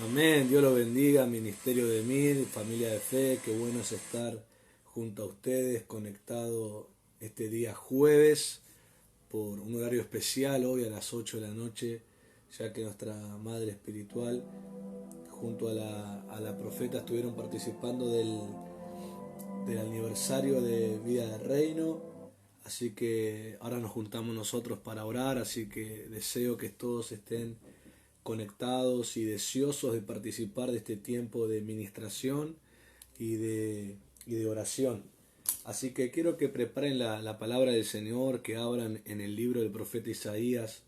Amén, Dios lo bendiga, Ministerio de Mil, familia de fe, qué bueno es estar junto a ustedes, conectado este día jueves por un horario especial, hoy a las 8 de la noche, ya que nuestra madre espiritual junto a la profeta estuvieron participando del aniversario de Vida del Reino, así que ahora nos juntamos nosotros para orar, así que deseo que todos estén conectados y deseosos de participar de este tiempo de ministración y de oración. Así que quiero que preparen la palabra del Señor, que abran en el libro del profeta Isaías,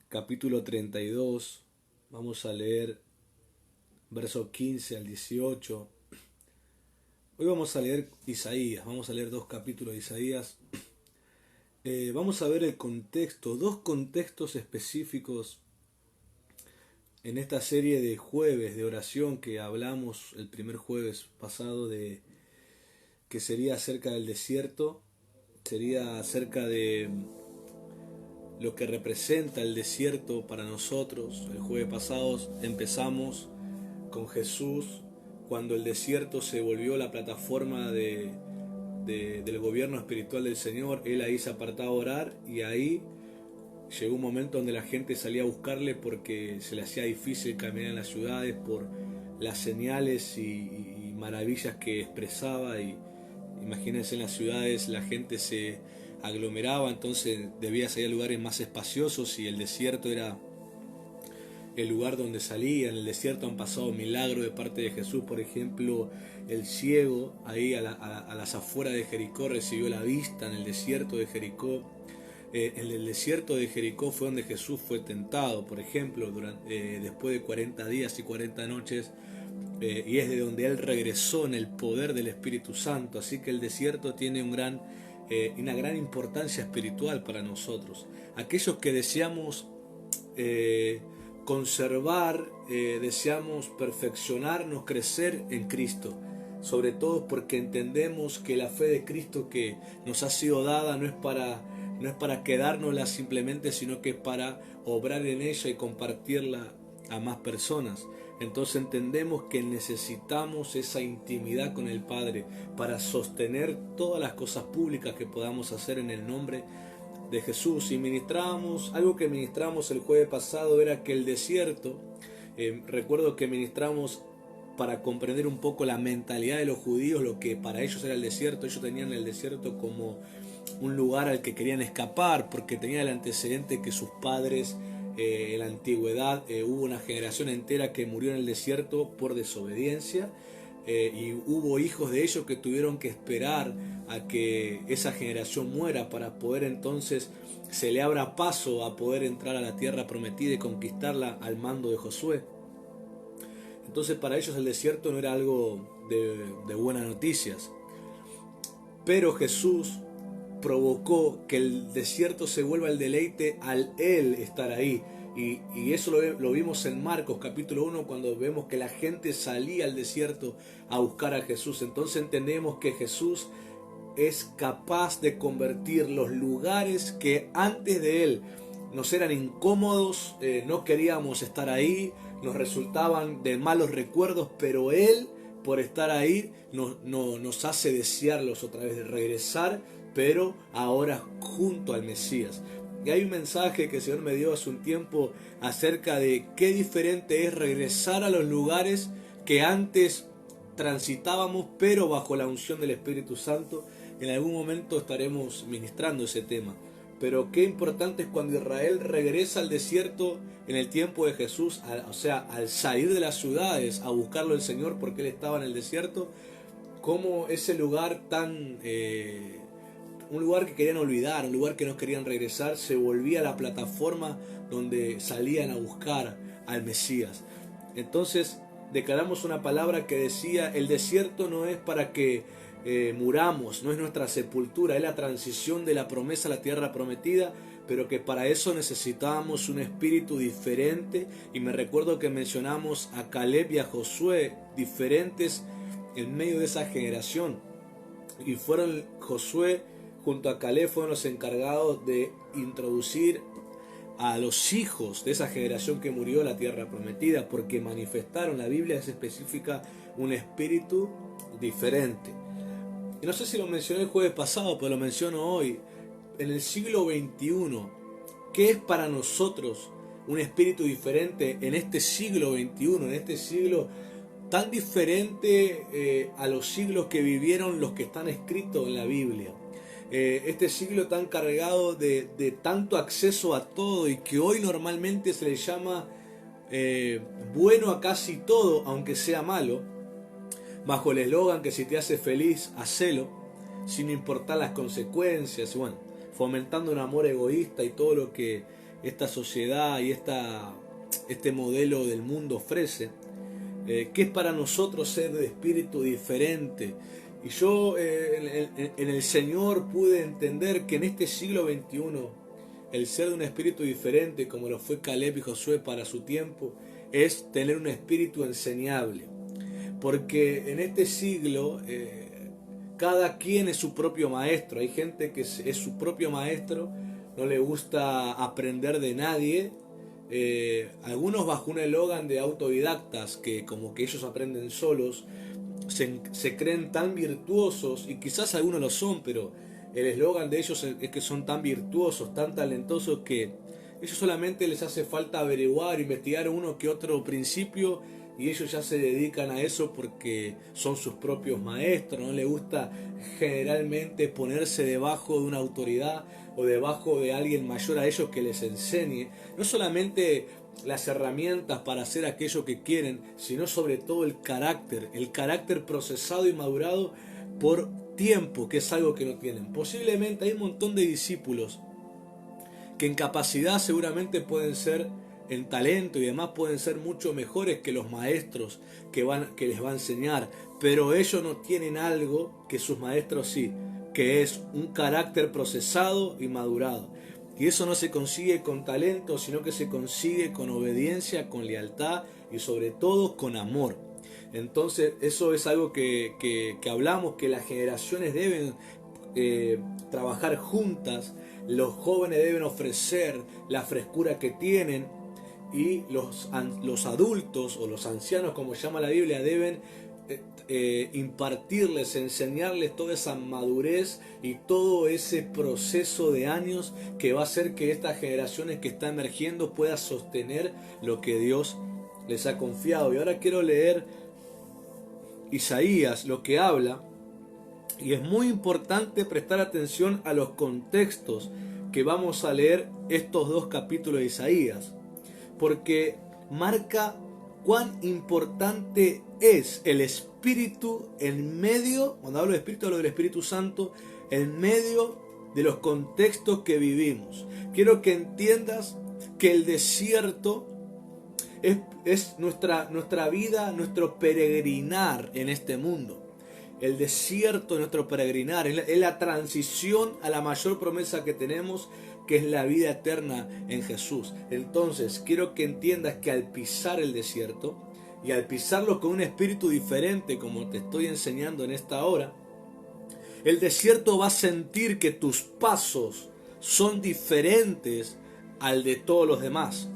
capítulo 32. Vamos a leer versos 15 al 18. Hoy vamos a leer Isaías, vamos a leer dos capítulos de Isaías. Vamos a ver el contexto, dos contextos específicos en esta serie de jueves de oración que hablamos el primer jueves pasado, de que sería acerca del desierto, sería acerca de lo que representa el desierto para nosotros. El jueves pasado empezamos con Jesús cuando el desierto se volvió la plataforma del gobierno espiritual del Señor. Él ahí se apartaba a orar y ahí llegó un momento donde la gente salía a buscarle porque se le hacía difícil caminar en las ciudades por las señales y maravillas que expresaba. Y imagínense, en las ciudades la gente se aglomeraba, entonces debía salir a lugares más espaciosos y el desierto era el lugar donde salía. En el desierto han pasado milagros de parte de Jesús. Por ejemplo, el ciego ahí a las afueras de Jericó recibió la vista en el desierto de Jericó. En el desierto de Jericó fue donde Jesús fue tentado, por ejemplo, después de 40 días y 40 noches, y es de donde Él regresó en el poder del Espíritu Santo. Así que el desierto tiene una gran importancia espiritual para nosotros. Aquellos que deseamos conservar, deseamos perfeccionarnos, crecer en Cristo, sobre todo porque entendemos que la fe de Cristo que nos ha sido dada no es para quedárnosla simplemente, sino que es para obrar en ella y compartirla a más personas. Entonces entendemos que necesitamos esa intimidad con el Padre para sostener todas las cosas públicas que podamos hacer en el nombre de Jesús. Y algo que ministramos el jueves pasado era que el desierto, recuerdo que ministramos para comprender un poco la mentalidad de los judíos, lo que para ellos era el desierto. Ellos tenían el desierto como un lugar al que querían escapar, porque tenía el antecedente que sus padres en la antigüedad hubo una generación entera que murió en el desierto por desobediencia, y hubo hijos de ellos que tuvieron que esperar a que esa generación muera para poder entonces se le abra paso a poder entrar a la tierra prometida y conquistarla al mando de Josué. Entonces para ellos el desierto no era algo de buenas noticias, pero Jesús provocó que el desierto se vuelva el deleite al Él estar ahí. Y eso lo vimos en Marcos capítulo 1, cuando vemos que la gente salía al desierto a buscar a Jesús. Entonces entendemos que Jesús es capaz de convertir los lugares que antes de Él nos eran incómodos, no queríamos estar ahí, nos resultaban de malos recuerdos, pero Él, por estar ahí, nos hace desearlos otra vez, de regresar, pero ahora junto al Mesías. Y hay un mensaje que el Señor me dio hace un tiempo acerca de qué diferente es regresar a los lugares que antes transitábamos, pero bajo la unción del Espíritu Santo. En algún momento estaremos ministrando ese tema. Pero qué importante es cuando Israel regresa al desierto en el tiempo de Jesús, al salir de las ciudades a buscarlo el Señor, porque Él estaba en el desierto, como ese lugar un lugar que querían olvidar, un lugar que no querían regresar, se volvía la plataforma donde salían a buscar al Mesías. Entonces declaramos una palabra que decía: el desierto no es para que muramos, no es nuestra sepultura, es la transición de la promesa a la tierra prometida, pero que para eso necesitábamos un espíritu diferente. Y me recuerdo que mencionamos a Caleb y a Josué, diferentes en medio de esa generación, y fueron Josué junto a Caleb fueron los encargados de introducir a los hijos de esa generación que murió la tierra prometida, porque manifestaron, la Biblia es específica, un espíritu diferente. Y no sé si lo mencioné el jueves pasado, pero lo menciono hoy. En el siglo XXI, ¿qué es para nosotros un espíritu diferente en este siglo XXI, en este siglo tan diferente a los siglos que vivieron los que están escritos en la Biblia? Este siglo tan cargado de tanto acceso a todo y que hoy normalmente se le llama bueno a casi todo, aunque sea malo, bajo el eslogan que si te hace feliz, hacelo, sin importar las consecuencias, bueno, fomentando un amor egoísta y todo lo que esta sociedad y este modelo del mundo ofrece. ¿Qué es para nosotros ser de espíritu diferente? Y yo en el Señor pude entender que en este siglo XXI el ser de un espíritu diferente, como lo fue Caleb y Josué para su tiempo, es tener un espíritu enseñable. Porque en este siglo cada quien es su propio maestro. Hay gente que es su propio maestro, no le gusta aprender de nadie. Algunos bajo un eslogan de autodidactas, que como que ellos aprenden solos, se creen tan virtuosos, y quizás algunos lo son, pero el eslogan de ellos es que son tan virtuosos, tan talentosos, que ellos solamente les hace falta averiguar, investigar uno que otro principio, y ellos ya se dedican a eso porque son sus propios maestros. No les gusta generalmente ponerse debajo de una autoridad o debajo de alguien mayor a ellos que les enseñe, no solamente las herramientas para hacer aquello que quieren, sino sobre todo el carácter procesado y madurado por tiempo, que es algo que no tienen. Posiblemente hay un montón de discípulos que en capacidad seguramente pueden ser, en talento y demás, pueden ser mucho mejores que los maestros que les va a enseñar, pero ellos no tienen algo que sus maestros sí, que es un carácter procesado y madurado. Y eso no se consigue con talento, sino que se consigue con obediencia, con lealtad y sobre todo con amor. Entonces eso es algo que hablamos, que las generaciones deben trabajar juntas, los jóvenes deben ofrecer la frescura que tienen, y los adultos o los ancianos, como llama la Biblia, deben impartirles, enseñarles toda esa madurez y todo ese proceso de años que va a hacer que estas generaciones que están emergiendo puedan sostener lo que Dios les ha confiado. Y ahora quiero leer Isaías, lo que habla, y es muy importante prestar atención a los contextos que vamos a leer estos dos capítulos de Isaías, porque marca cuán importante es el Espíritu en medio, cuando hablo de Espíritu hablo del Espíritu Santo, en medio de los contextos que vivimos. Quiero que entiendas que el desierto es nuestra vida, nuestro peregrinar en este mundo. El desierto es nuestro peregrinar, es la transición a la mayor promesa que tenemos, que es la vida eterna en Jesús. Entonces, quiero que entiendas que al pisar el desierto, y al pisarlo con un espíritu diferente, como te estoy enseñando en esta hora, el desierto va a sentir que tus pasos son diferentes al de todos los demás.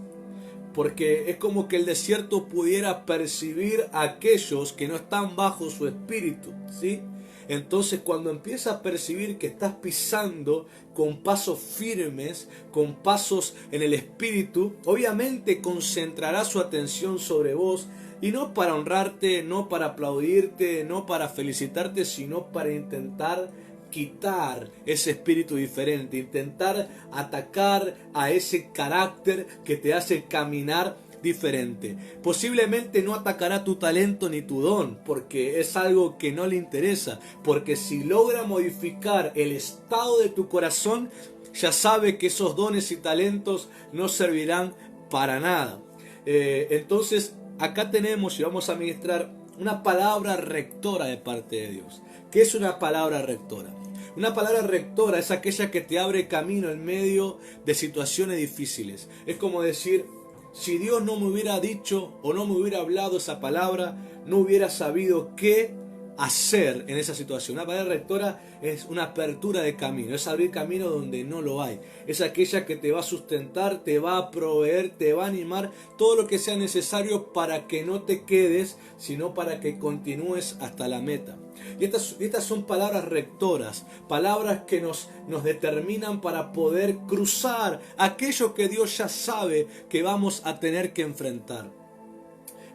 Porque es como que el desierto pudiera percibir a aquellos que no están bajo su espíritu, ¿sí? Entonces, cuando empieza a percibir que estás pisando con pasos firmes, con pasos en el espíritu, obviamente concentrará su atención sobre vos, y no para honrarte, no para aplaudirte, no para felicitarte, sino para intentar quitar ese espíritu diferente, intentar atacar a ese carácter que te hace caminar diferente. Posiblemente no atacará tu talento ni tu don, porque es algo que no le interesa, porque si logra modificar el estado de tu corazón, ya sabe que esos dones y talentos no servirán para nada. Entonces acá tenemos, y vamos a ministrar, una palabra rectora de parte de Dios. ¿Qué es una palabra rectora? Una palabra rectora es aquella que te abre camino en medio de situaciones difíciles. Es como decir, si Dios no me hubiera dicho o no me hubiera hablado esa palabra, no hubiera sabido qué hacer en esa situación. Una palabra rectora es una apertura de camino, es abrir camino donde no lo hay. Es aquella que te va a sustentar, te va a proveer, te va a animar, todo lo que sea necesario para que no te quedes, sino para que continúes hasta la meta. Y estas son palabras rectoras, palabras que nos determinan para poder cruzar aquello que Dios ya sabe que vamos a tener que enfrentar.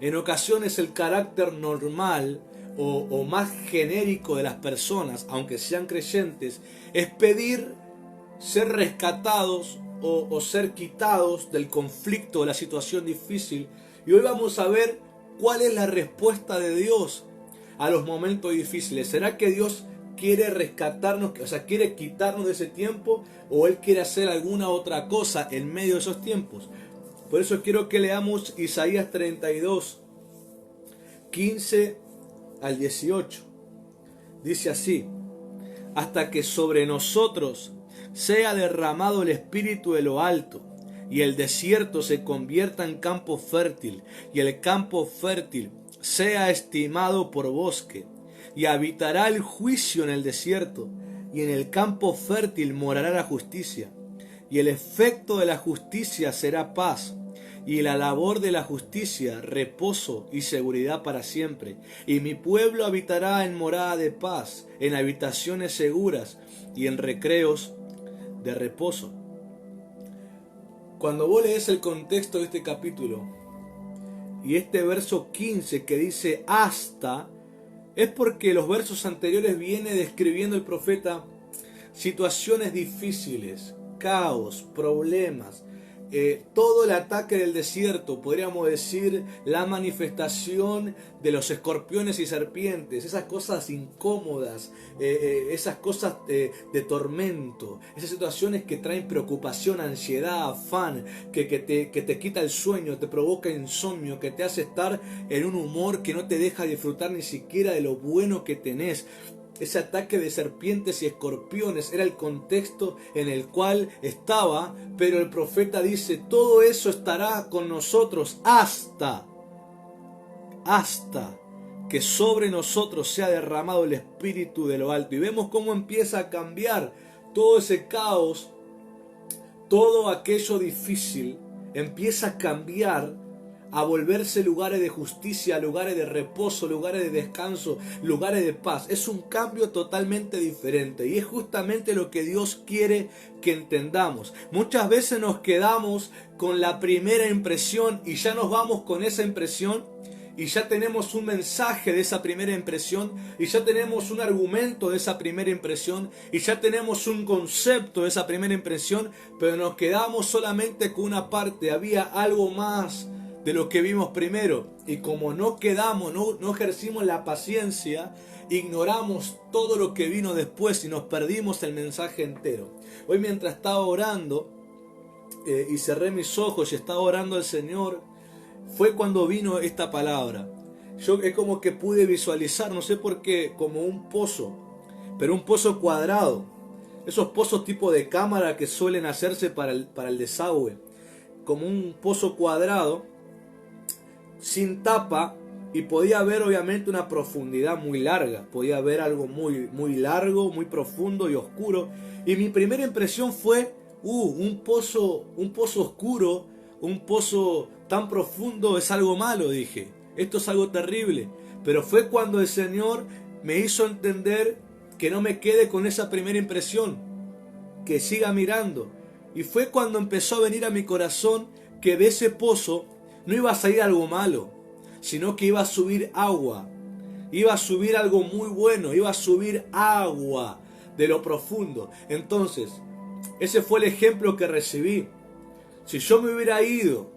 En ocasiones el carácter normal o más genérico de las personas, aunque sean creyentes, es pedir ser rescatados o ser quitados del conflicto, de la situación difícil. Y hoy vamos a ver cuál es la respuesta de Dios a los momentos difíciles. ¿Será que Dios quiere rescatarnos, o sea, quiere quitarnos de ese tiempo, o Él quiere hacer alguna otra cosa en medio de esos tiempos? Por eso quiero que leamos Isaías 32, 15 al 18. Dice así: hasta que sobre nosotros sea derramado el espíritu de lo alto, y el desierto se convierta en campo fértil, y el campo fértil sea estimado por bosque, y habitará el juicio en el desierto, y en el campo fértil morará la justicia, y el efecto de la justicia será paz, y la labor de la justicia reposo y seguridad para siempre. Y mi pueblo habitará en morada de paz, en habitaciones seguras y en recreos de reposo. Cuando vos lees el contexto de este capítulo y este verso 15 que dice hasta, es porque los versos anteriores viene describiendo el profeta situaciones difíciles, caos, problemas, todo el ataque del desierto, podríamos decir la manifestación de los escorpiones y serpientes, esas cosas incómodas, esas cosas de tormento, esas situaciones que traen preocupación, ansiedad, afán, que te quita el sueño, te provoca insomnio, que te hace estar en un humor que no te deja disfrutar ni siquiera de lo bueno que tenés. Ese ataque de serpientes y escorpiones era el contexto en el cual estaba, pero el profeta dice, todo eso estará con nosotros hasta que sobre nosotros sea derramado el espíritu de lo alto. Y vemos cómo empieza a cambiar todo ese caos, todo aquello difícil, empieza a cambiar, a volverse lugares de justicia, lugares de reposo, lugares de descanso, lugares de paz. Es un cambio totalmente diferente y es justamente lo que Dios quiere que entendamos. Muchas veces nos quedamos con la primera impresión y ya nos vamos con esa impresión y ya tenemos un mensaje de esa primera impresión y ya tenemos un argumento de esa primera impresión y ya tenemos un concepto de esa primera impresión, pero nos quedamos solamente con una parte. Había algo más de lo que vimos primero, y como no ejercimos la paciencia, ignoramos todo lo que vino después y nos perdimos el mensaje entero. Hoy, mientras estaba orando y cerré mis ojos y estaba orando al Señor, fue cuando vino esta palabra. Yo es como que pude visualizar, no sé por qué, como un pozo, pero un pozo cuadrado, esos pozos tipo de cámara que suelen hacerse para el desagüe, como un pozo cuadrado sin tapa, y podía ver obviamente una profundidad muy larga, podía ver algo muy largo, muy profundo y oscuro, y mi primera impresión fue un pozo oscuro, un pozo tan profundo es algo malo, dije, esto es algo terrible. Pero fue cuando el Señor me hizo entender que no me quede con esa primera impresión, que siga mirando, y fue cuando empezó a venir a mi corazón que de ese pozo no iba a salir algo malo, sino que iba a subir agua, iba a subir algo muy bueno, iba a subir agua de lo profundo. Entonces, ese fue el ejemplo que recibí. Si yo me hubiera ido,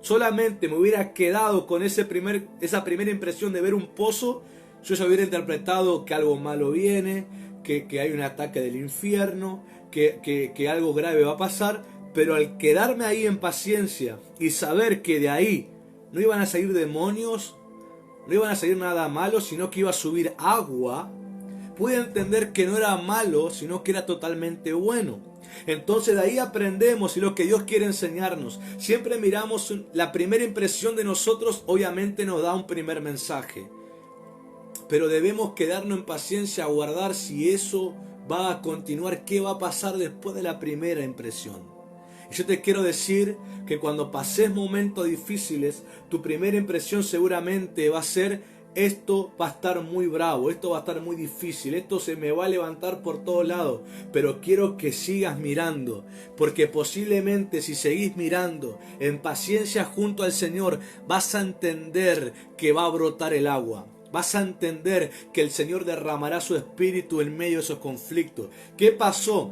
solamente me hubiera quedado con esa primera impresión de ver un pozo, yo ya hubiera interpretado que algo malo viene, que hay un ataque del infierno, que algo grave va a pasar. Pero al quedarme ahí en paciencia y saber que de ahí no iban a salir demonios, no iban a salir nada malo, sino que iba a subir agua, pude entender que no era malo, sino que era totalmente bueno. Entonces de ahí aprendemos, y lo que Dios quiere enseñarnos, siempre miramos la primera impresión de nosotros, obviamente nos da un primer mensaje. pero debemos quedarnos en paciencia a guardar si eso va a continuar, qué va a pasar después de la primera impresión. Y yo te quiero decir que cuando pases momentos difíciles, tu primera impresión seguramente va a ser: esto va a estar muy bravo, esto va a estar muy difícil, esto se me va a levantar por todos lados, pero quiero que sigas mirando, porque posiblemente si seguís mirando en paciencia junto al Señor, vas a entender que va a brotar el agua. Vas a entender que el Señor derramará su espíritu en medio de esos conflictos. ¿Qué pasó?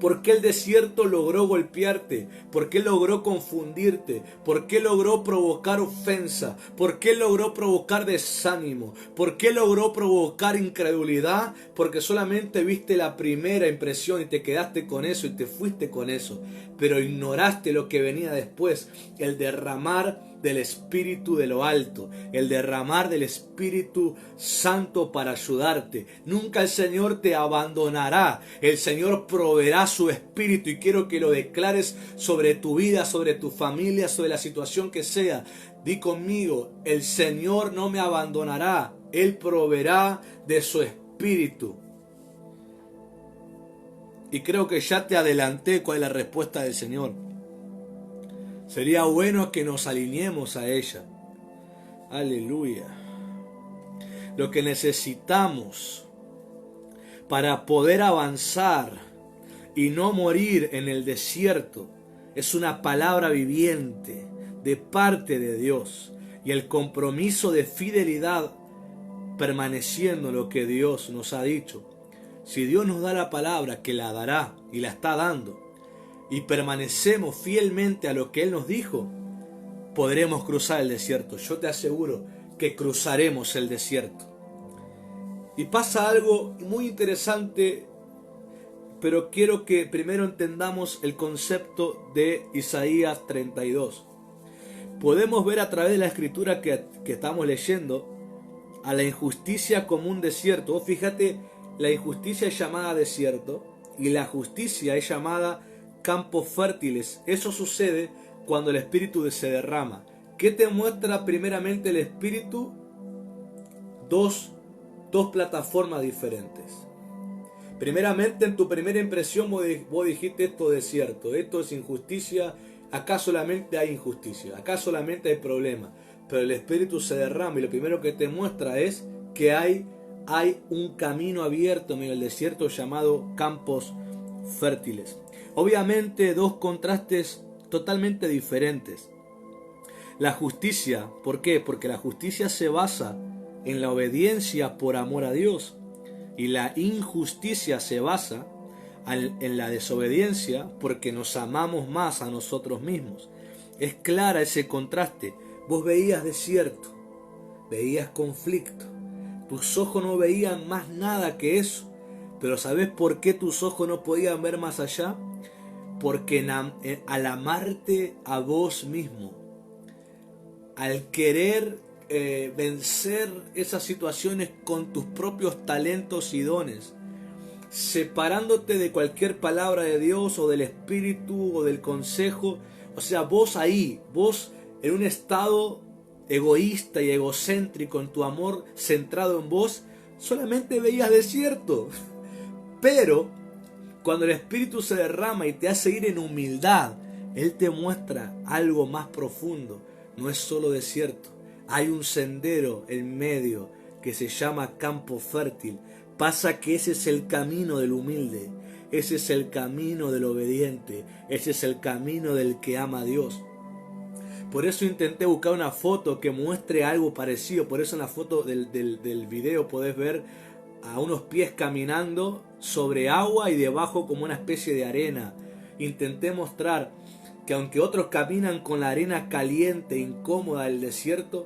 ¿Por qué el desierto logró golpearte? ¿Por qué logró confundirte? ¿Por qué logró provocar ofensa? ¿Por qué logró provocar desánimo? ¿Por qué logró provocar incredulidad? Porque solamente viste la primera impresión y te quedaste con eso y te fuiste con eso. Pero ignoraste lo que venía después, el derramar del Espíritu de lo alto, el derramar del Espíritu Santo para ayudarte. Nunca el Señor te abandonará, el Señor proveerá su Espíritu, y quiero que lo declares sobre tu vida, sobre tu familia, sobre la situación que sea. Di conmigo: el Señor no me abandonará, Él proveerá de su Espíritu. Y creo que ya te adelanté cuál es la respuesta del Señor. Sería bueno que nos alineemos a ella. Aleluya. Lo que necesitamos para poder avanzar y no morir en el desierto es una palabra viviente de parte de Dios y el compromiso de fidelidad permaneciendo en lo que Dios nos ha dicho. Si Dios nos da la palabra, que la dará y la está dando, y permanecemos fielmente a lo que Él nos dijo, podremos cruzar el desierto. Yo te aseguro que cruzaremos el desierto. Y pasa algo muy interesante, pero quiero que primero entendamos el concepto de Isaías 32. Podemos ver a través de la escritura que estamos leyendo a la injusticia como un desierto. Vos fíjate, la injusticia es llamada desierto y la justicia es llamada campos fértiles. Eso sucede cuando el Espíritu se derrama. ¿Qué te muestra primeramente el Espíritu? Dos plataformas diferentes. Primeramente, en tu primera impresión vos dijiste: esto es desierto, esto es injusticia, acá solamente hay injusticia, acá solamente hay problema. Pero el Espíritu se derrama y lo primero que te muestra es que hay un camino abierto en medio del desierto llamado campos fértiles. Obviamente dos contrastes totalmente diferentes. La justicia, ¿por qué? Porque la justicia se basa en la obediencia por amor a Dios, y la injusticia se basa en la desobediencia porque nos amamos más a nosotros mismos. Es clara ese contraste. Vos veías desierto, veías conflicto, tus ojos no veían más nada que eso. Pero ¿sabés por qué tus ojos no podían ver más allá? Porque al amarte a vos mismo, al querer vencer esas situaciones con tus propios talentos y dones, separándote de cualquier palabra de Dios o del Espíritu o del consejo, o sea, vos en un estado egoísta y egocéntrico, en tu amor centrado en vos, solamente veías desierto. Pero cuando el Espíritu se derrama y te hace ir en humildad, Él te muestra algo más profundo. No es solo desierto, hay un sendero en medio que se llama campo fértil. Pasa que ese es el camino del humilde, ese es el camino del obediente, ese es el camino del que ama a Dios. Por eso intenté buscar una foto que muestre algo parecido. Por eso en la foto del video podés ver a unos pies caminando sobre agua y debajo como una especie de arena. Intenté mostrar que aunque otros caminan con la arena caliente e incómoda del desierto,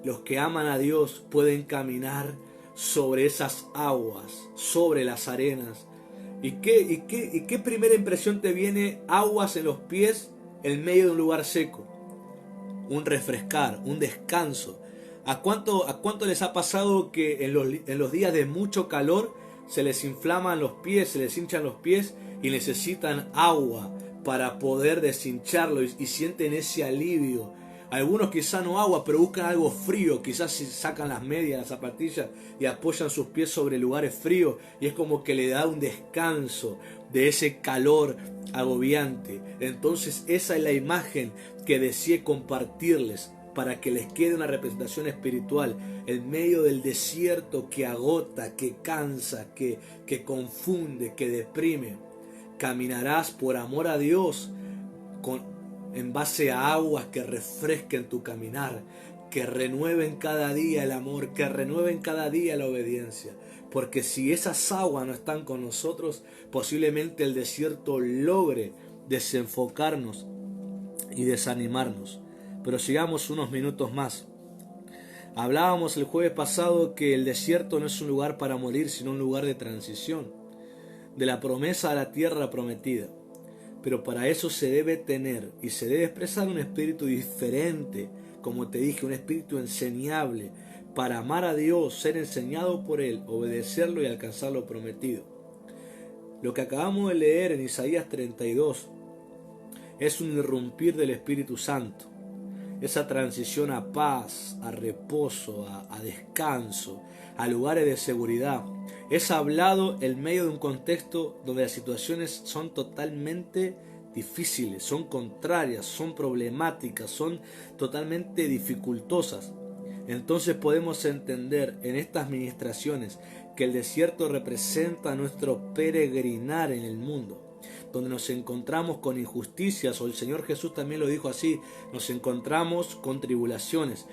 los que aman a Dios pueden caminar sobre esas aguas, sobre las arenas. ¿Y qué primera impresión te viene? Aguas en los pies en medio de un lugar seco. Un refrescar, un descanso. ¿A cuánto les ha pasado que en los días de mucho calor se les inflaman los pies, se les hinchan los pies y necesitan agua para poder deshincharlo y sienten ese alivio? Algunos quizás no agua, pero buscan algo frío. Quizás se sacan las medias, las zapatillas y apoyan sus pies sobre lugares fríos. Y es como que le da un descanso de ese calor agobiante. Entonces esa es la imagen que deseé compartirles para que les quede una representación espiritual en medio del desierto que agota, que cansa, que confunde, que deprime. Caminarás por amor a Dios en base a aguas que refresquen tu caminar, que renueven cada día el amor, que renueven cada día la obediencia. Porque si esas aguas no están con nosotros, posiblemente el desierto logre desenfocarnos y desanimarnos. Pero sigamos unos minutos más. Hablábamos el jueves pasado que el desierto no es un lugar para morir, sino un lugar de transición, de la promesa a la tierra prometida. Pero para eso se debe tener y se debe expresar un espíritu diferente, como te dije, un espíritu enseñable, para amar a Dios, ser enseñado por Él, obedecerlo y alcanzar lo prometido. Lo que acabamos de leer en Isaías 32 es un irrumpir del Espíritu Santo, esa transición a paz, a reposo, a descanso, a lugares de seguridad. Es hablado en medio de un contexto donde las situaciones son totalmente difíciles, son contrarias, son problemáticas, son totalmente dificultosas. Entonces podemos entender en estas ministraciones que el desierto representa nuestro peregrinar en el mundo, donde nos encontramos con injusticias, o el Señor Jesús también lo dijo así, nos encontramos con tribulaciones,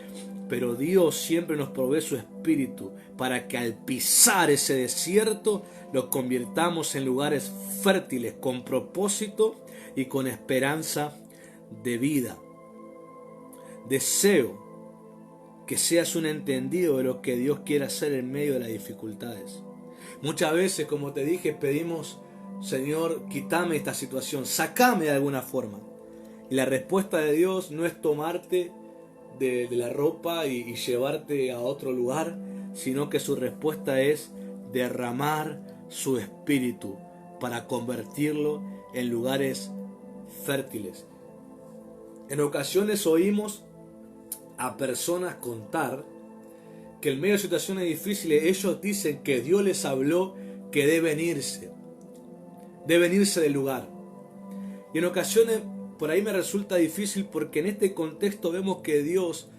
pero Dios siempre nos provee su espíritu para que al pisar ese desierto lo convirtamos en lugares fértiles, con propósito y con esperanza de vida. Deseo que seas un entendido de lo que Dios quiere hacer en medio de las dificultades. Muchas veces, como te dije, pedimos: Señor, quítame esta situación, sacame de alguna forma. Y la respuesta de Dios no es tomarte de la ropa y llevarte a otro lugar, sino que su respuesta es derramar su espíritu para convertirlo en lugares fértiles. En ocasiones oímos a personas contar que en medio de situaciones difíciles ellos dicen que Dios les habló que deben irse del lugar. Y en ocasiones por ahí me resulta difícil, porque en este contexto vemos que Dios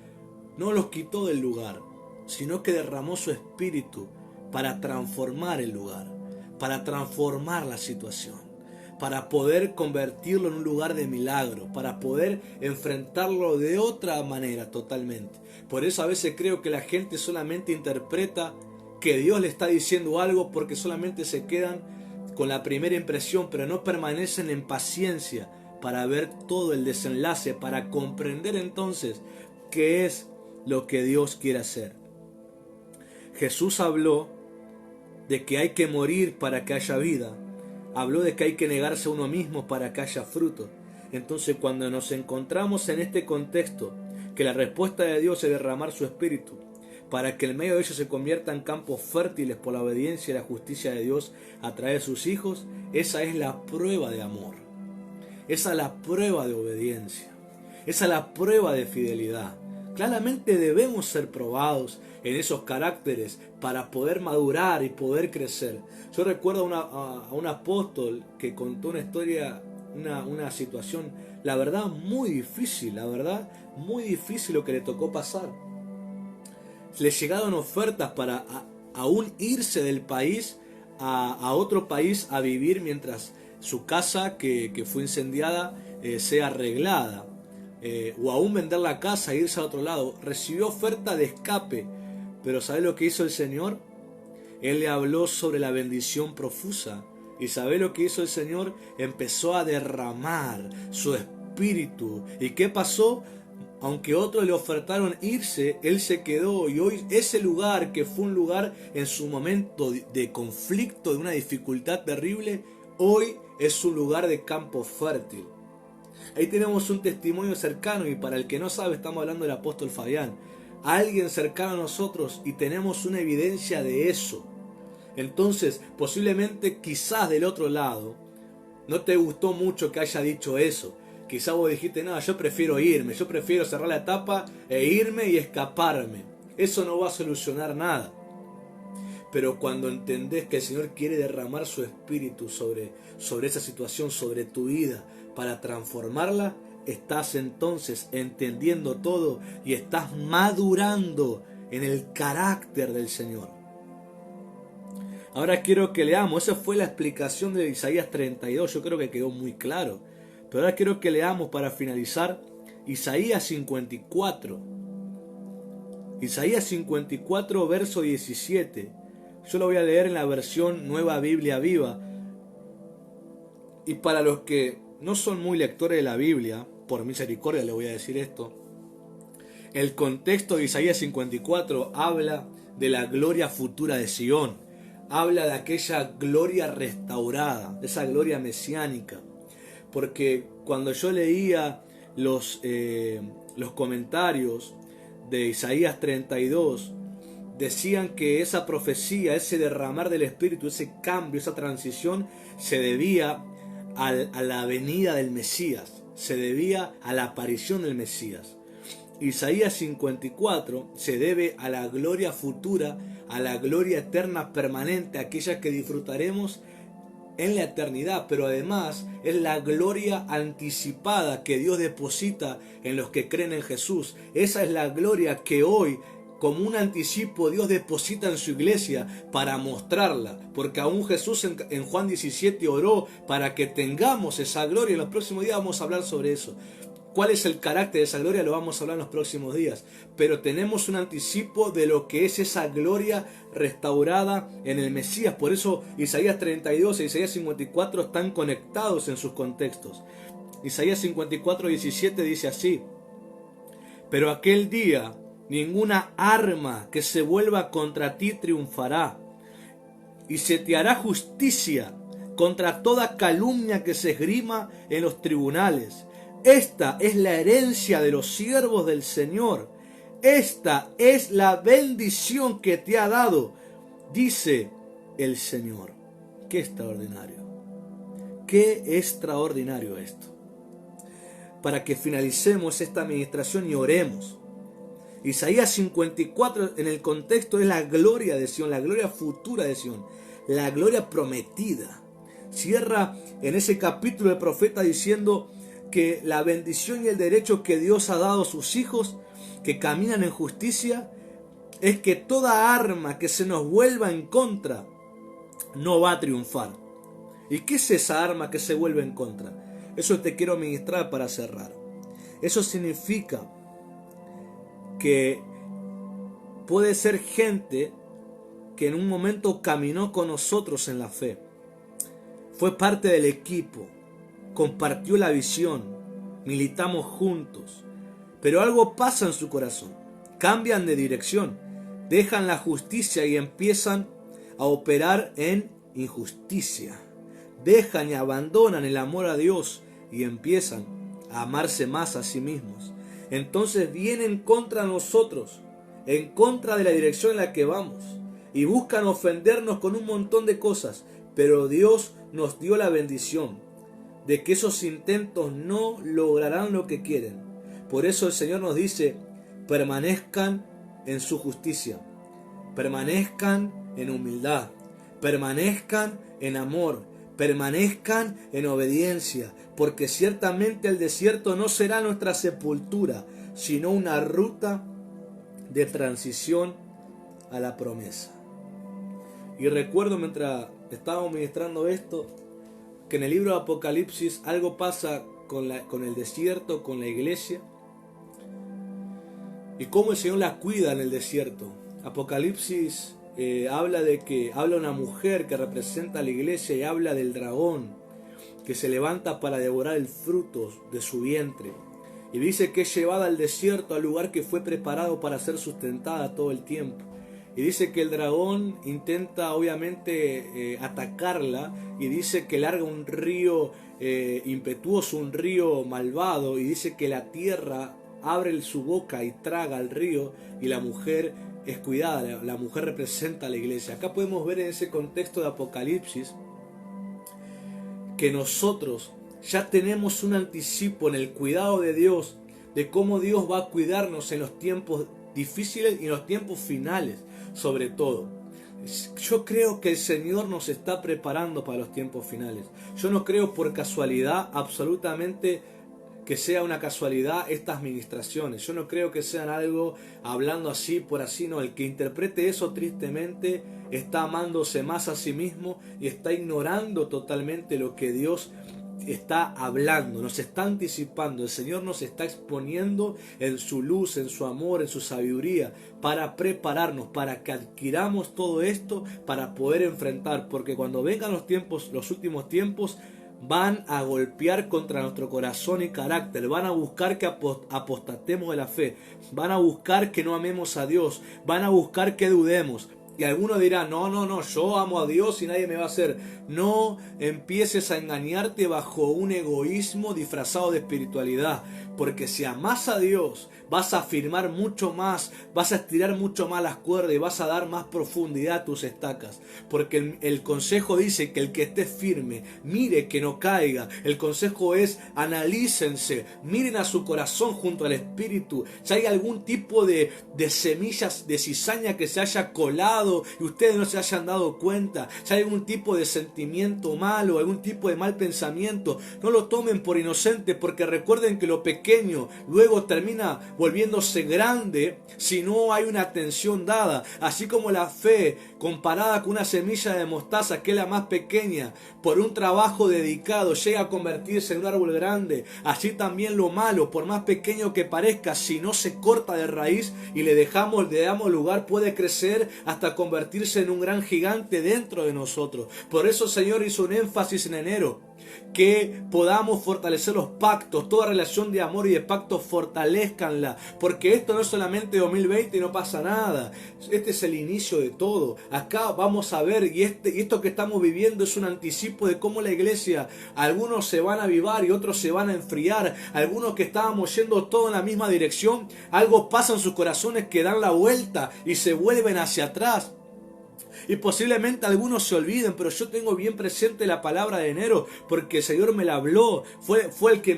no los quitó del lugar, sino que derramó su espíritu para transformar el lugar, para transformar la situación, para poder convertirlo en un lugar de milagro, para poder enfrentarlo de otra manera totalmente. Por eso a veces creo que la gente solamente interpreta que Dios le está diciendo algo, porque solamente se quedan con la primera impresión, pero no permanecen en paciencia para ver todo el desenlace, para comprender entonces qué es lo que Dios quiere hacer. Jesús habló de que hay que morir para que haya vida. Habló de que hay que negarse a uno mismo para que haya fruto. Entonces, cuando nos encontramos en este contexto, que la respuesta de Dios es derramar su espíritu para que en medio de ellos se conviertan campos fértiles por la obediencia y la justicia de Dios a través de sus hijos, esa es la prueba de amor. Esa es la prueba de obediencia. Esa es la prueba de fidelidad. Claramente debemos ser probados en esos caracteres para poder madurar y poder crecer. Yo recuerdo a un apóstol que contó una historia, una situación, la verdad muy difícil, lo que le tocó pasar. Le llegaron ofertas para aún irse del país a otro país a vivir mientras su casa que fue incendiada sea arreglada, o aún vender la casa e irse a otro lado. Recibió oferta de escape, pero ¿sabe lo que hizo el Señor? Él le habló sobre la bendición profusa. ¿Y sabe lo que hizo el Señor? Empezó a derramar su espíritu. ¿Y qué pasó? Aunque otros le ofertaron irse, él se quedó, y hoy ese lugar, que fue un lugar en su momento de conflicto, de una dificultad terrible, hoy es un lugar de campo fértil. Ahí tenemos un testimonio cercano, y para el que no sabe, estamos hablando del apóstol Fabián, alguien cercano a nosotros, y tenemos una evidencia de eso. Entonces, posiblemente, quizás del otro lado, no te gustó mucho que haya dicho eso. quizá vos dijiste, no, yo prefiero irme, yo prefiero cerrar la etapa e irme y escaparme. Eso no va a solucionar nada. Pero cuando entendés que el Señor quiere derramar su espíritu sobre esa situación, sobre tu vida, para transformarla, estás entonces entendiendo todo y estás madurando en el carácter del Señor. Ahora quiero que leamos, esa fue la explicación de Isaías 32, yo creo que quedó muy claro. Pero ahora quiero que leamos para finalizar Isaías 54. Isaías 54, verso 17. Yo lo voy a leer en la versión Nueva Biblia Viva. Y para los que no son muy lectores de la Biblia, por misericordia les voy a decir esto. El contexto de Isaías 54 habla de la gloria futura de Sion. Habla de aquella gloria restaurada, de esa gloria mesiánica. Porque cuando yo leía los comentarios de Isaías 32, decían que esa profecía, ese derramar del Espíritu, ese cambio, esa transición, se debía a la venida del Mesías, se debía a la aparición del Mesías. Isaías 54 se debe a la gloria futura, a la gloria eterna permanente, aquella que disfrutaremos en la eternidad, pero además es la gloria anticipada que Dios deposita en los que creen en Jesús. Esa es la gloria que hoy, como un anticipo, Dios deposita en su iglesia para mostrarla, porque aún Jesús en Juan 17 oró para que tengamos esa gloria. En los próximos días vamos a hablar sobre eso. ¿Cuál es el carácter de esa gloria? Lo vamos a hablar en los próximos días. Pero tenemos un anticipo de lo que es esa gloria restaurada en el Mesías. Por eso Isaías 32 e Isaías 54 están conectados en sus contextos. Isaías 54, 17 dice así: pero aquel día ninguna arma que se vuelva contra ti triunfará, y se te hará justicia contra toda calumnia que se esgrima en los tribunales. Esta es la herencia de los siervos del Señor. Esta es la bendición que te ha dado, dice el Señor. Qué extraordinario. Qué extraordinario esto. Para que finalicemos esta administración y oremos. Isaías 54 en el contexto es la gloria de Sion, la gloria futura de Sion, la gloria prometida. Cierra en ese capítulo el profeta diciendo que la bendición y el derecho que Dios ha dado a sus hijos que caminan en justicia es que toda arma que se nos vuelva en contra no va a triunfar. ¿Y qué es esa arma que se vuelve en contra? Eso te quiero ministrar para cerrar. Eso significa que puede ser gente que en un momento caminó con nosotros en la fe, fue parte del equipo, compartió la visión, militamos juntos, pero algo pasa en su corazón, cambian de dirección, dejan la justicia y empiezan a operar en injusticia, dejan y abandonan el amor a Dios y empiezan a amarse más a sí mismos. Entonces vienen contra nosotros, en contra de la dirección en la que vamos, y buscan ofendernos con un montón de cosas, pero Dios nos dio la bendición de que esos intentos no lograrán lo que quieren. Por eso el Señor nos dice: permanezcan en su justicia, permanezcan en humildad, permanezcan en amor, permanezcan en obediencia, porque ciertamente el desierto no será nuestra sepultura, sino una ruta de transición a la promesa. Y recuerdo mientras estábamos ministrando esto, que en el libro de Apocalipsis algo pasa con el desierto, con la iglesia, y cómo el Señor la cuida en el desierto. Apocalipsis habla una mujer que representa a la iglesia y habla del dragón que se levanta para devorar el fruto de su vientre. Y dice que es llevada al desierto, al lugar que fue preparado para ser sustentada todo el tiempo. Y dice que el dragón intenta obviamente atacarla, y dice que larga un río impetuoso, un río malvado, y dice que la tierra abre su boca y traga al río, y la mujer es cuidada, la mujer representa a la iglesia. Acá podemos ver en ese contexto de Apocalipsis que nosotros ya tenemos un anticipo en el cuidado de Dios, de cómo Dios va a cuidarnos en los tiempos difíciles y en los tiempos finales, sobre todo. Yo creo que el Señor nos está preparando para los tiempos finales. Yo no creo por casualidad, absolutamente, que sea una casualidad estas ministraciones. Yo no creo que sean algo hablando así por así, no. El que interprete eso tristemente está amándose más a sí mismo y está ignorando totalmente lo que Dios está hablando, nos está anticipando. El Señor nos está exponiendo en su luz, en su amor, en su sabiduría, para prepararnos, para que adquiramos todo esto, para poder enfrentar, porque cuando vengan los tiempos, los últimos tiempos, van a golpear contra nuestro corazón y carácter, van a buscar que apostatemos de la fe, van a buscar que no amemos a Dios, van a buscar que dudemos. Y algunos dirán, no, yo amo a Dios y nadie me va a hacer. No empieces a engañarte bajo un egoísmo disfrazado de espiritualidad. Porque si amas a Dios, vas a afirmar mucho más, vas a estirar mucho más las cuerdas y vas a dar más profundidad a tus estacas. Porque el consejo dice que el que esté firme, mire que no caiga. El consejo es, analícense, miren a su corazón junto al Espíritu. Si hay algún tipo de semillas de cizaña que se haya colado y ustedes no se hayan dado cuenta, si hay algún tipo de sentimiento malo, algún tipo de mal pensamiento, no lo tomen por inocente, porque recuerden que lo pequeño luego termina volviéndose grande si no hay una atención dada. Así como la fe comparada con una semilla de mostaza, que es la más pequeña, por un trabajo dedicado llega a convertirse en un árbol grande, así también lo malo, por más pequeño que parezca, si no se corta de raíz y le damos lugar, puede crecer hasta convertirse en un gran gigante dentro de nosotros. Por eso el Señor hizo un énfasis en enero, que podamos fortalecer los pactos, toda relación de amor y de pacto, fortalezcanla, porque esto no es solamente 2020 y no pasa nada. Este es el inicio de todo. Acá vamos a ver, y esto que estamos viviendo es un anticipo de cómo la iglesia, algunos se van a avivar y otros se van a enfriar. Algunos que estábamos yendo todo en la misma dirección, algo pasa en sus corazones que dan la vuelta y se vuelven hacia atrás. Y posiblemente algunos se olviden, pero yo tengo bien presente la palabra de enero, porque el Señor me la habló, fue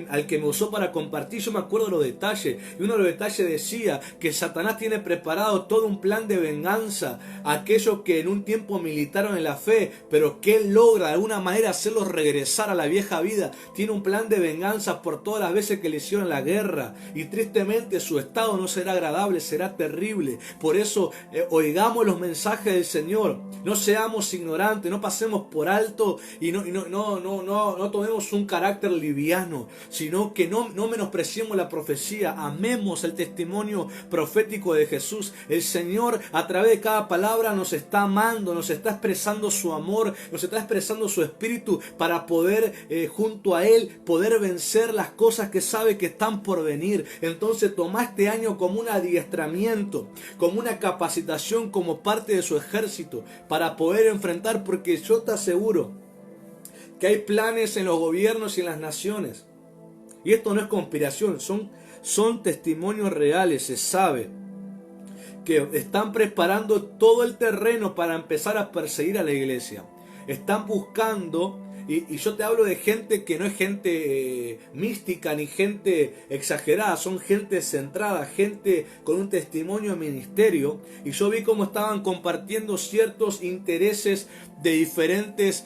al que me usó para compartir. Yo me acuerdo de los detalles, y uno de los detalles decía que Satanás tiene preparado todo un plan de venganza a aquellos que en un tiempo militaron en la fe, pero que Él logra de alguna manera hacerlos regresar a la vieja vida. Tiene un plan de venganza por todas las veces que le hicieron la guerra, y tristemente su estado no será agradable, será terrible. Por eso oigamos los mensajes del Señor. No seamos ignorantes, no pasemos por alto y no tomemos un carácter liviano, sino que no menospreciemos la profecía, amemos el testimonio profético de Jesús. El Señor a través de cada palabra nos está amando, nos está expresando su amor, nos está expresando su espíritu para poder junto a Él poder vencer las cosas que sabe que están por venir. Entonces toma este año como un adiestramiento, como una capacitación, como parte de su ejército, para poder enfrentar, porque yo te aseguro que hay planes en los gobiernos y en las naciones, y esto no es conspiración, son testimonios reales. Se sabe que están preparando todo el terreno para empezar a perseguir a la iglesia. Están buscando, y yo te hablo de gente que no es gente mística ni gente exagerada, son gente centrada, gente con un testimonio de ministerio. Y yo vi cómo estaban compartiendo ciertos intereses de diferentes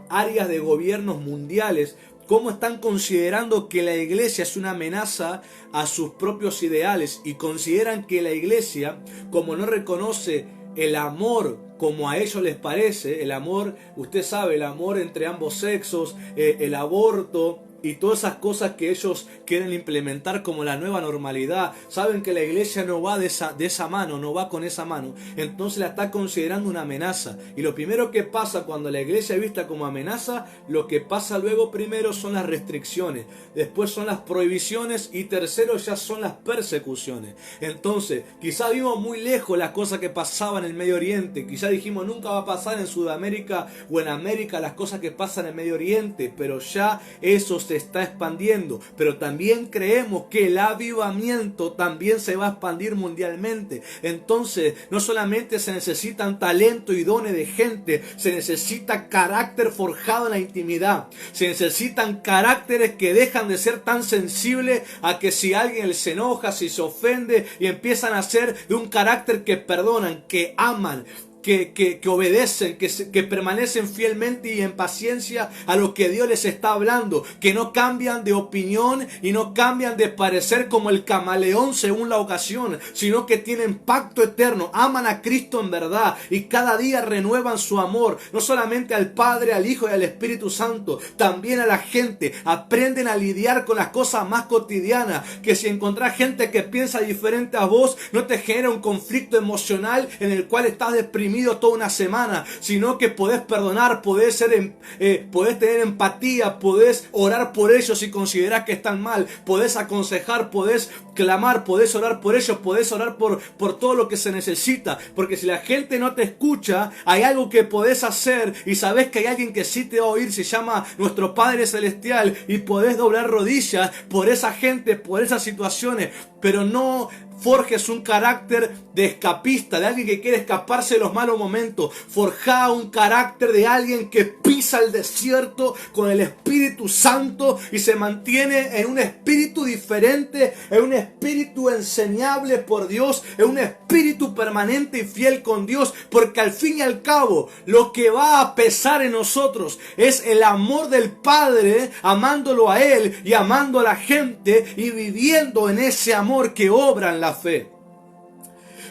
áreas de gobiernos mundiales, cómo están considerando que la iglesia es una amenaza a sus propios ideales, y consideran que la iglesia, como no reconoce el amor como a ellos les parece, el amor, usted sabe, el amor entre ambos sexos, el aborto y todas esas cosas que ellos quieren implementar como la nueva normalidad, saben que la iglesia no va de esa mano, no va con esa mano, entonces la está considerando una amenaza. Y lo primero que pasa cuando la iglesia es vista como amenaza, lo que pasa luego primero son las restricciones, después son las prohibiciones, y tercero ya son las persecuciones. Entonces, quizá vimos muy lejos las cosas que pasaban en el Medio Oriente, quizá dijimos nunca va a pasar en Sudamérica o en América las cosas que pasan en el Medio Oriente, pero ya eso se se está expandiendo, pero también creemos que el avivamiento también se va a expandir mundialmente. Entonces, no solamente se necesitan talento y dones de gente, se necesita carácter forjado en la intimidad. Se necesitan caracteres que dejan de ser tan sensibles a que si alguien se enoja, si se ofende, y empiezan a ser de un carácter que perdonan, que aman, que obedecen, que permanecen fielmente y en paciencia a lo que Dios les está hablando, que no cambian de opinión y no cambian de parecer como el camaleón según la ocasión, sino que tienen pacto eterno, aman a Cristo en verdad y cada día renuevan su amor, no solamente al Padre, al Hijo y al Espíritu Santo, también a la gente. Aprenden a lidiar con las cosas más cotidianas, que si encontrás gente que piensa diferente a vos, no te genera un conflicto emocional en el cual estás deprimido toda una semana, sino que podés perdonar, podés tener empatía, podés orar por ellos si considerás que están mal, podés aconsejar, podés clamar, podés orar por ellos, podés orar por todo lo que se necesita, porque si la gente no te escucha, hay algo que podés hacer y sabés que hay alguien que sí te va a oír, se llama nuestro Padre Celestial, y podés doblar rodillas por esa gente, por esas situaciones, pero no forjes un carácter de escapista, de alguien que quiere escaparse de los malos momentos. Forja un carácter de alguien que pisa el desierto con el Espíritu Santo y se mantiene en un espíritu diferente, en un espíritu enseñable por Dios, en un espíritu permanente y fiel con Dios, porque al fin y al cabo lo que va a pesar en nosotros es el amor del Padre, amándolo a Él y amando a la gente y viviendo en ese amor que obra en la fe.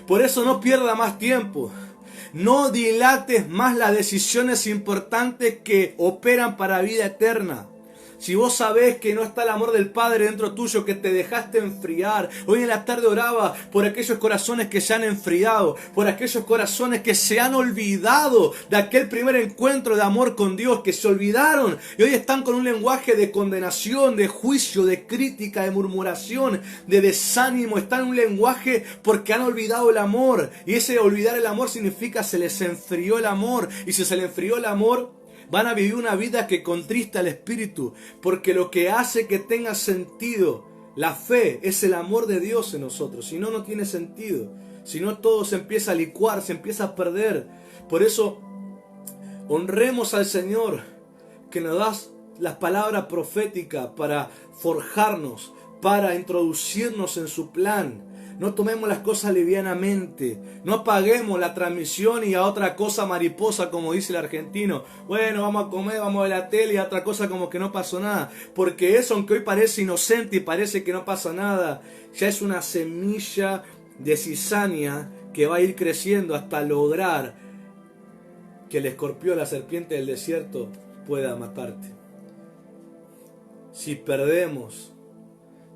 Por eso no pierda más tiempo. No dilates más las decisiones importantes que operan para vida eterna. Si vos sabés que no está el amor del Padre dentro tuyo, que te dejaste enfriar. Hoy en la tarde oraba por aquellos corazones que se han enfriado, por aquellos corazones que se han olvidado de aquel primer encuentro de amor con Dios, que se olvidaron y hoy están con un lenguaje de condenación, de juicio, de crítica, de murmuración, de desánimo. Están en un lenguaje porque han olvidado el amor, y ese olvidar el amor significa se les enfrió el amor, y si se les enfrió el amor, van a vivir una vida que contrista al Espíritu, porque lo que hace que tenga sentido la fe es el amor de Dios en nosotros. Si no, no tiene sentido. Si no, todo se empieza a licuar, se empieza a perder. Por eso, honremos al Señor, que nos da las palabras proféticas para forjarnos, para introducirnos en su plan. No tomemos las cosas livianamente. No apaguemos la transmisión y a otra cosa mariposa, como dice el argentino. Bueno, vamos a comer, vamos a ver la tele y a otra cosa como que no pasó nada. Porque eso, aunque hoy parece inocente y parece que no pasa nada, ya es una semilla de cizaña que va a ir creciendo hasta lograr que el escorpión, la serpiente del desierto, pueda matarte. Si perdemos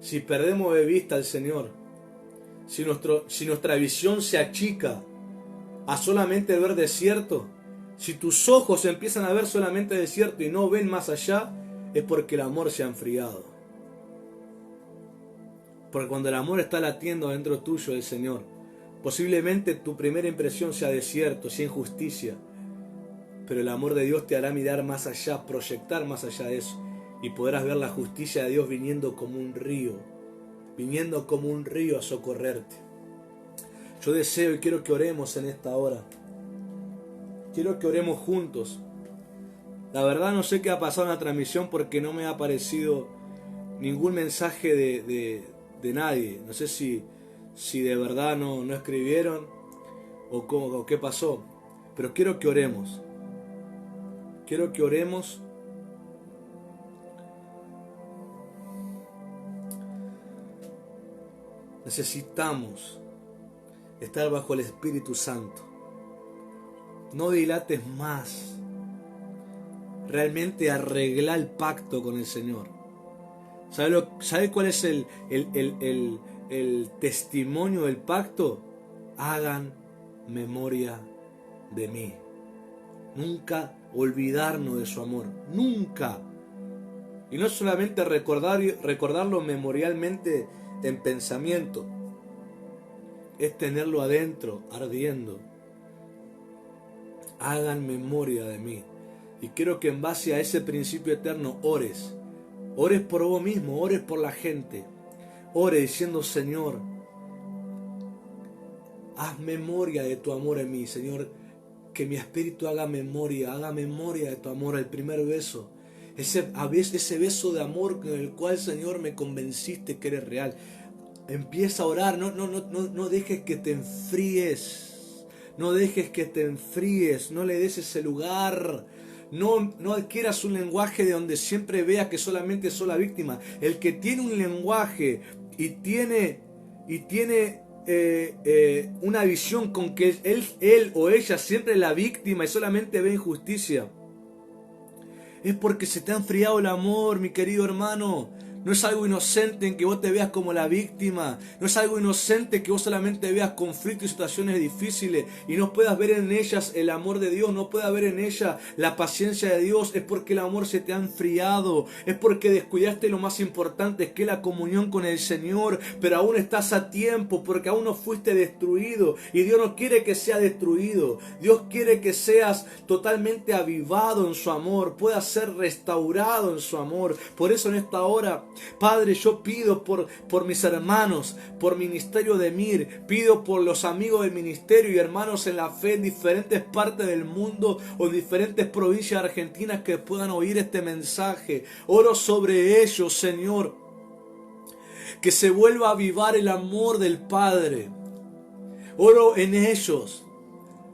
de vista al Señor, si nuestra visión se achica a solamente ver desierto, si tus ojos empiezan a ver solamente desierto y no ven más allá, es porque el amor se ha enfriado. Porque cuando el amor está latiendo dentro tuyo del Señor, posiblemente tu primera impresión sea desierto, sea injusticia, pero el amor de Dios te hará mirar más allá, proyectar más allá de eso, y podrás ver la justicia de Dios viniendo como un río a socorrerte. Yo deseo y quiero que oremos en esta hora. Quiero que oremos juntos. La verdad no sé qué ha pasado en la transmisión porque no me ha aparecido ningún mensaje de nadie. No sé si de verdad no escribieron o qué pasó. Pero quiero que oremos. Quiero que oremos. Necesitamos estar bajo el Espíritu Santo. No dilates más. Realmente arregla el pacto con el Señor. ¿Sabe cuál es el testimonio del pacto? Hagan memoria de mí. Nunca olvidarnos de su amor. Nunca. Y no solamente recordarlo memorialmente en pensamiento, es tenerlo adentro, ardiendo. Hagan memoria de mí. Y quiero que en base a ese principio eterno ores Ores por vos mismo, ores por la gente. Ore diciendo: Señor, haz memoria de tu amor en mí, Señor. Que mi espíritu haga memoria de tu amor, el primer beso. Ese beso de amor con el cual, Señor, me convenciste que eres real. Empieza a orar, no dejes que te enfríes. No dejes que te enfríes, no le des ese lugar. No adquieras un lenguaje de donde siempre veas que solamente sos la víctima. El que tiene un lenguaje y tiene una visión con que él o ella siempre es la víctima y solamente ve injusticia, es porque se te ha enfriado el amor, mi querido hermano. No es algo inocente en que vos te veas como la víctima. No es algo inocente que vos solamente veas conflictos y situaciones difíciles y no puedas ver en ellas el amor de Dios, no puedas ver en ella la paciencia de Dios. Es porque el amor se te ha enfriado. Es porque descuidaste lo más importante, que es la comunión con el Señor. Pero aún estás a tiempo, porque aún no fuiste destruido. Y Dios no quiere que seas destruido. Dios quiere que seas totalmente avivado en su amor, puedas ser restaurado en su amor. Por eso en esta hora, Padre, yo pido por mis hermanos, por Ministerio de Mir, pido por los amigos del ministerio y hermanos en la fe en diferentes partes del mundo o en diferentes provincias argentinas que puedan oír este mensaje. Oro sobre ellos, Señor, que se vuelva a avivar el amor del Padre. Oro en ellos,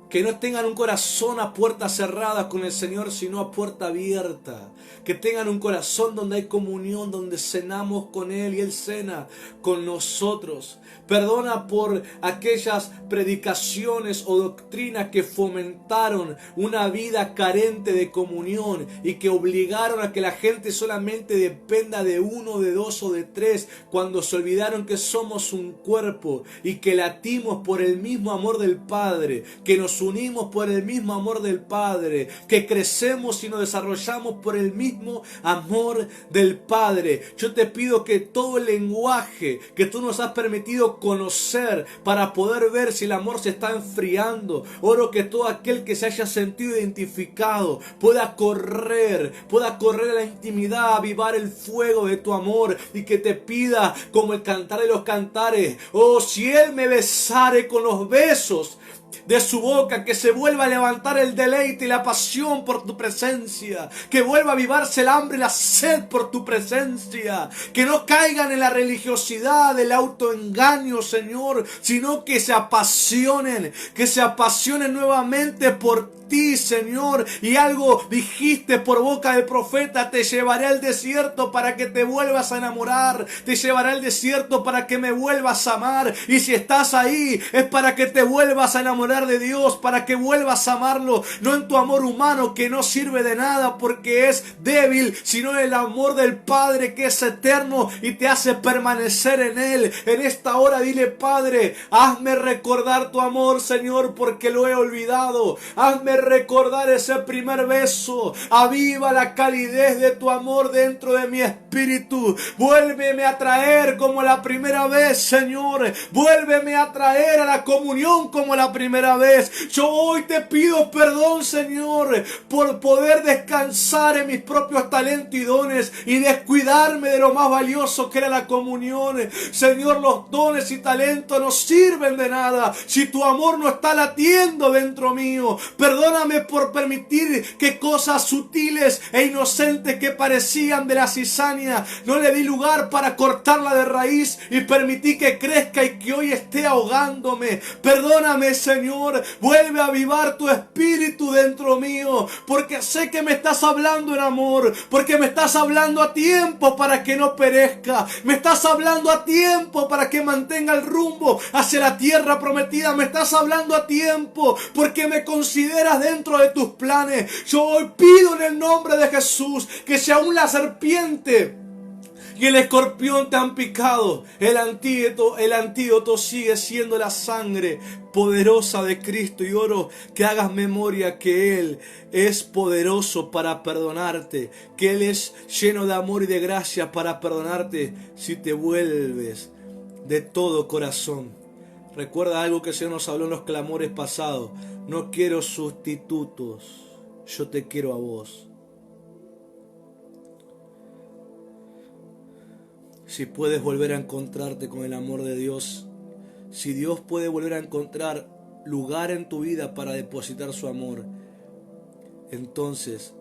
que no tengan un corazón a puerta cerrada con el Señor, sino a puerta abierta. Que tengan un corazón donde hay comunión, donde cenamos con Él y Él cena con nosotros. Perdona por aquellas predicaciones o doctrinas que fomentaron una vida carente de comunión y que obligaron a que la gente solamente dependa de uno, de dos o de tres, cuando se olvidaron que somos un cuerpo y que latimos por el mismo amor del Padre, que nos unimos por el mismo amor del Padre, que crecemos y nos desarrollamos por el mismo amor del Padre. Yo te pido que todo el lenguaje que tú nos has permitido conocer para poder ver si el amor se está enfriando, oro que todo aquel que se haya sentido identificado pueda correr a la intimidad, a avivar el fuego de tu amor y que te pida como el cantar de los cantares: oh, si Él me besare con los besos de su boca, que se vuelva a levantar el deleite y la pasión por tu presencia, que vuelva a avivarse el hambre y la sed por tu presencia, que no caigan en la religiosidad, el autoengaño, Señor, sino que se apasionen nuevamente por ti, Señor. Y algo dijiste por boca del profeta: te llevaré al desierto para que te vuelvas a enamorar, te llevaré al desierto para que me vuelvas a amar. Y si estás ahí es para que te vuelvas a enamorar de Dios, para que vuelvas a amarlo, no en tu amor humano que no sirve de nada porque es débil, sino en el amor del Padre que es eterno y te hace permanecer en Él. En esta hora dile: Padre, hazme recordar tu amor, Señor, porque lo he olvidado. Hazme recordar ese primer beso. Aviva la calidez de tu amor dentro de mi espíritu. Vuélveme a traer como la primera vez, Señor. Vuélveme a traer a la comunión como la primera vez. Yo hoy te pido perdón, Señor, por poder descansar en mis propios talentos y dones y descuidarme de lo más valioso que era la comunión. Señor, los dones y talentos no sirven de nada si tu amor no está latiendo dentro mío. Perdóname por permitir que cosas sutiles e inocentes que parecían de la cizaña no le di lugar para cortarla de raíz y permití que crezca y que hoy esté ahogándome. Perdóname, Señor. Vuelve a avivar tu espíritu dentro mío, porque sé que me estás hablando en amor, porque me estás hablando a tiempo para que no perezca, me estás hablando a tiempo para que mantenga el rumbo hacia la tierra prometida, me estás hablando a tiempo porque me consideras dentro de tus planes. Yo hoy pido en el nombre de Jesús que si aún la serpiente y el escorpión te han picado, el antídoto sigue siendo la sangre poderosa de Cristo. Y oro que hagas memoria que Él es poderoso para perdonarte, que Él es lleno de amor y de gracia para perdonarte si te vuelves de todo corazón. Recuerda algo que el Señor nos habló en los clamores pasados: no quiero sustitutos, yo te quiero a vos. si puedes volver a encontrarte con el amor de Dios, si Dios puede volver a encontrar lugar en tu vida para depositar su amor, entonces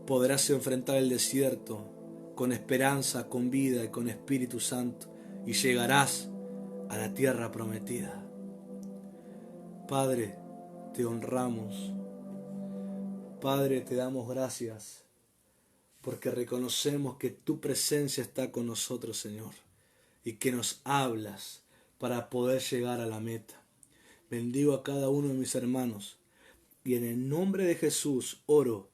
podrás enfrentar el desierto con esperanza, con vida y con Espíritu Santo, y llegarás a la tierra prometida. Padre, te honramos. Padre, te damos gracias porque reconocemos que tu presencia está con nosotros, Señor, y que nos hablas para poder llegar a la meta. Bendigo a cada uno de mis hermanos y en el nombre de Jesús oro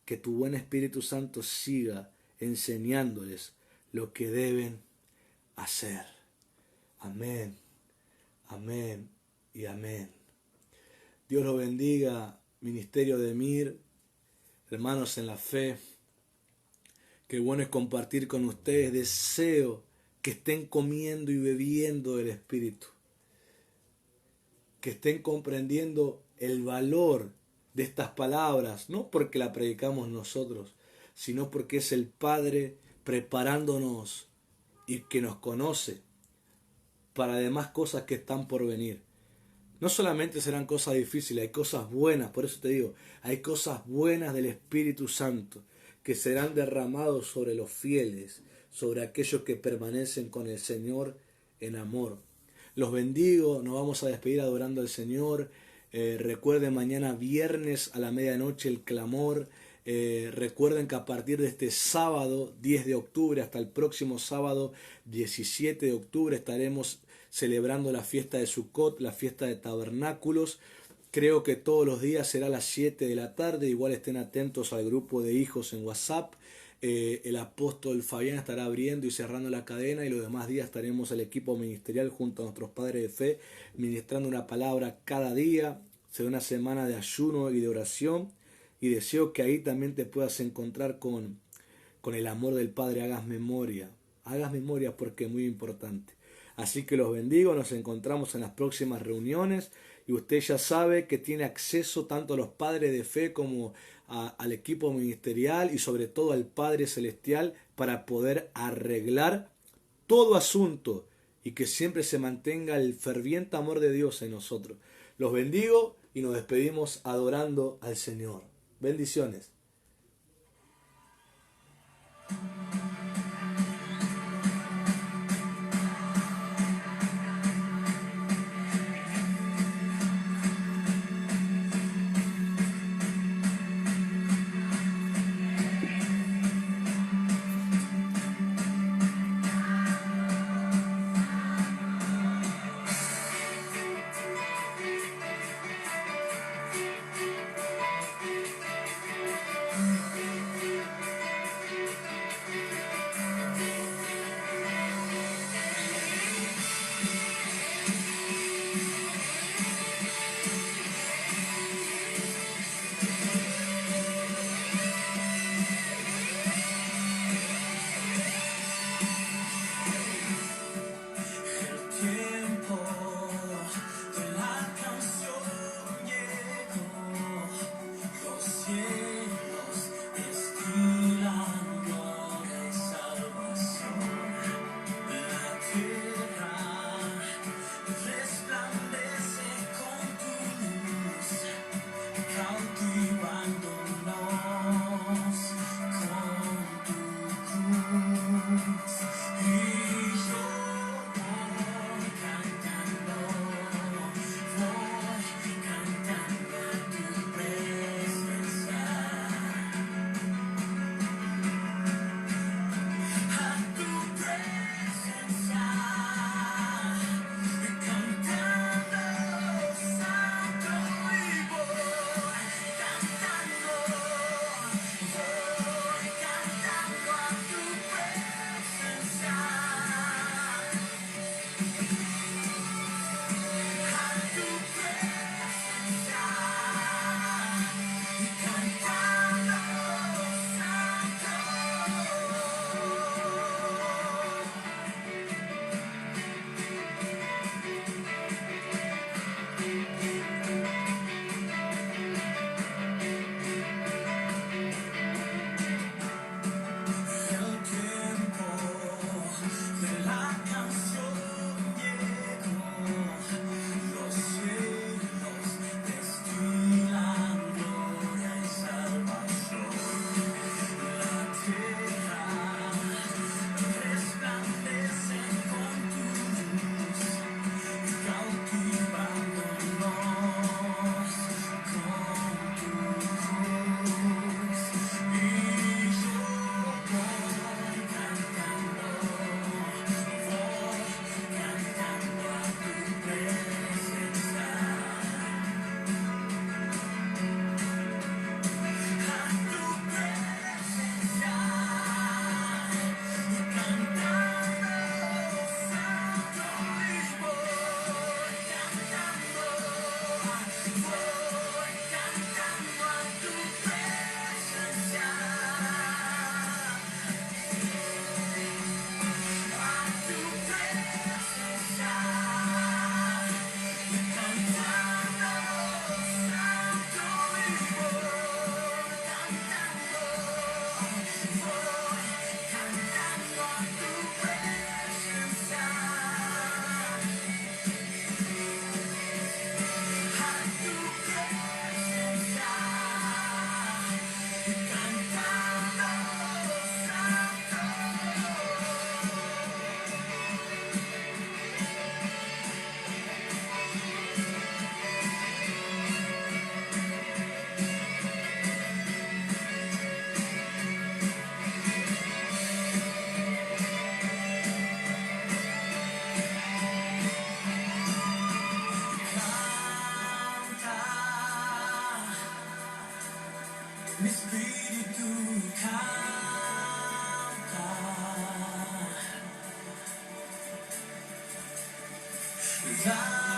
que tu buen Espíritu Santo siga enseñándoles lo que deben hacer. Amén, amén y amén. Dios los bendiga, Ministerio de Mir, hermanos en la fe. Qué bueno es compartir con ustedes. Deseo que estén comiendo y bebiendo del Espíritu, que estén comprendiendo el valor de estas palabras, no porque la predicamos nosotros, sino porque es el Padre preparándonos y que nos conoce para demás cosas que están por venir. No solamente serán cosas difíciles, hay cosas buenas, por eso te digo, hay cosas buenas del Espíritu Santo que serán derramados sobre los fieles, sobre aquellos que permanecen con el Señor en amor. Los bendigo, nos vamos a despedir adorando al Señor. Recuerden mañana viernes a la medianoche el clamor. Recuerden que a partir de este sábado 10 de octubre hasta el próximo sábado 17 de octubre estaremos celebrando la fiesta de Sukkot, la fiesta de tabernáculos. Creo que todos los días será a las 7 de la tarde. Igual estén atentos al grupo de hijos en WhatsApp. El apóstol Fabián estará abriendo y cerrando la cadena, y los demás días estaremos el equipo ministerial junto a nuestros padres de fe ministrando una palabra cada día. Será una semana de ayuno y de oración, y deseo que ahí también te puedas encontrar con el amor del Padre. Hagas memoria porque es muy importante. Así que los bendigo, nos encontramos en las próximas reuniones, y usted ya sabe que tiene acceso tanto a los padres de fe como al equipo ministerial y sobre todo al Padre Celestial para poder arreglar todo asunto y que siempre se mantenga el ferviente amor de Dios en nosotros. Los bendigo y nos despedimos adorando al Señor. Bendiciones. Ya